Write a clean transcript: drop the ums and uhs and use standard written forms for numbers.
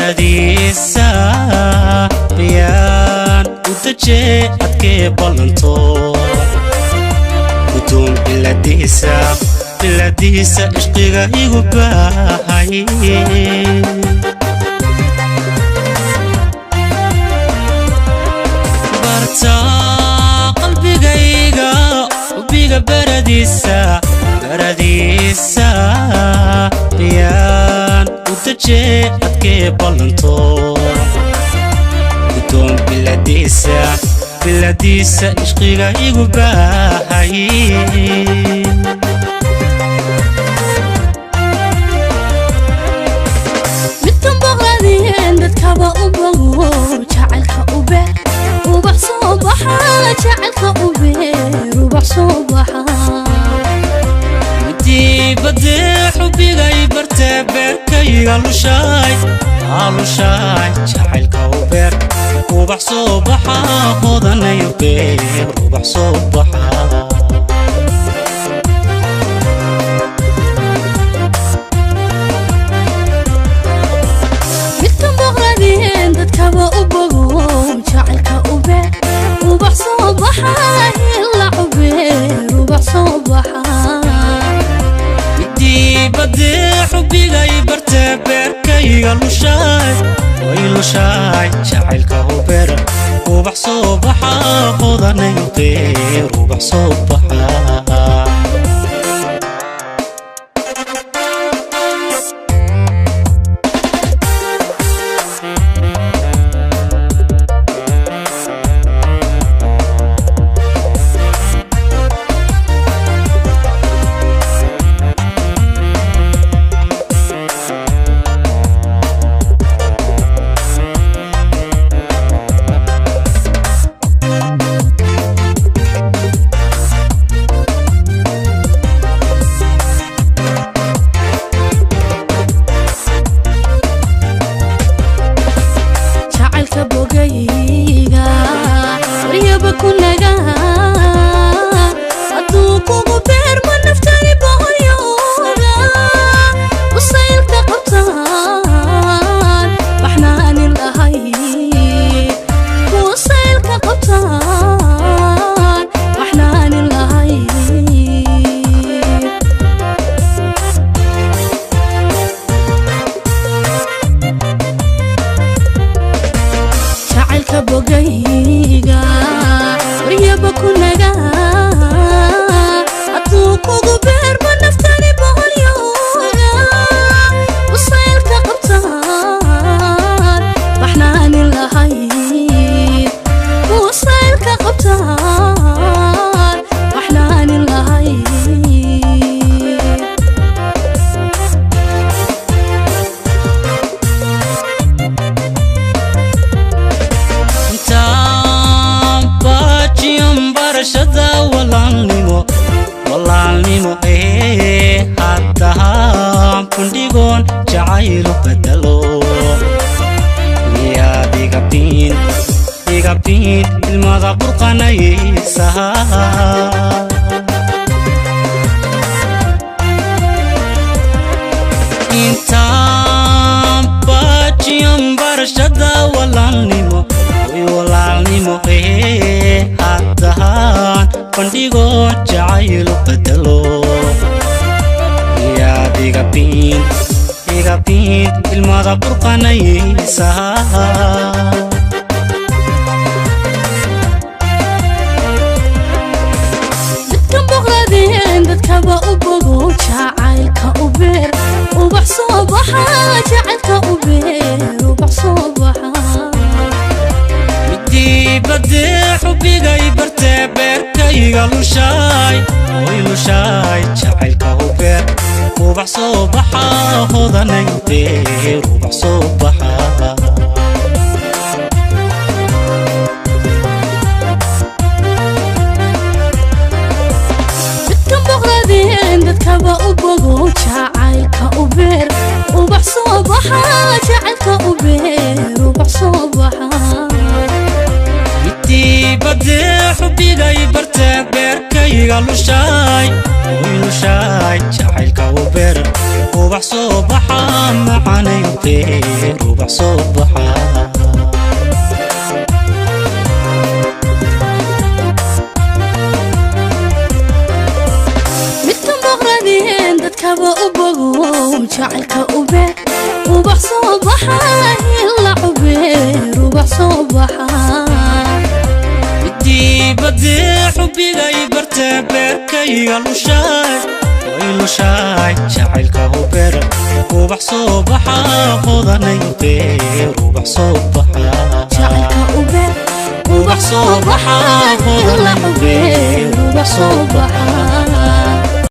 برديسا ريان وتجي أتكي بلنتو كتوم بلاديسا إشقيقا يقباهي برتا قلبي قيقا وبيقا برديسا ريان وتجي أتكي بلنتو كتوم بلاديسا إشقيقا يقباهي متن بغلادين دادكابا وبغور جعلك أوبير وبح صباحا جعلك أوبير وبح صباحا ودي بدي حبي غي برتبركي قالو شاي جعلك أوبير وبح صباحا خذنا يبير وبح صباحا بدي حبي غي برتبركي قالو شاي جعلك أوبير وبح صباحا خذنا يطير وبح صباحا walaalnimo haddahaan kundhigoon jacaylu bedelo miyaad igabtiin ilmada burqanaysa intaan baajiyan barashada walaalnimo haddahaan kundhigoon jacaylu bedelo miyaad igabin ilmada burqanaysa dadkan boqladeen dadkaba u bogo jacaylka u beer ubax soo baxa jacaylka u beer ubax soo baxa midii badee xubigay bartee beerkayga lushaay jacaylka u beer ubax soo baxa hodanay beer ubax soo baxa dadkan boqladeen dadkaba u bogo jacaylka u beer ubax soo baxa jacaylka u beer ubax soo baxa midii badee xubigay bartee beerkayga lushaay jacaylka u beer ubax soo baxa macanay beer ubax soo baxa midkan boqladeen dadkaba u bogo jacaylka u beer ubax soo baxa ila u beer ubax soo baxa midii badee xubigay bartee beerkayga lushaay jacaylka u beer ubax soo baxa hodanay beer ubax soo baxa jacaylka u beer ubax soo baxa ila u beer ubax soo baxa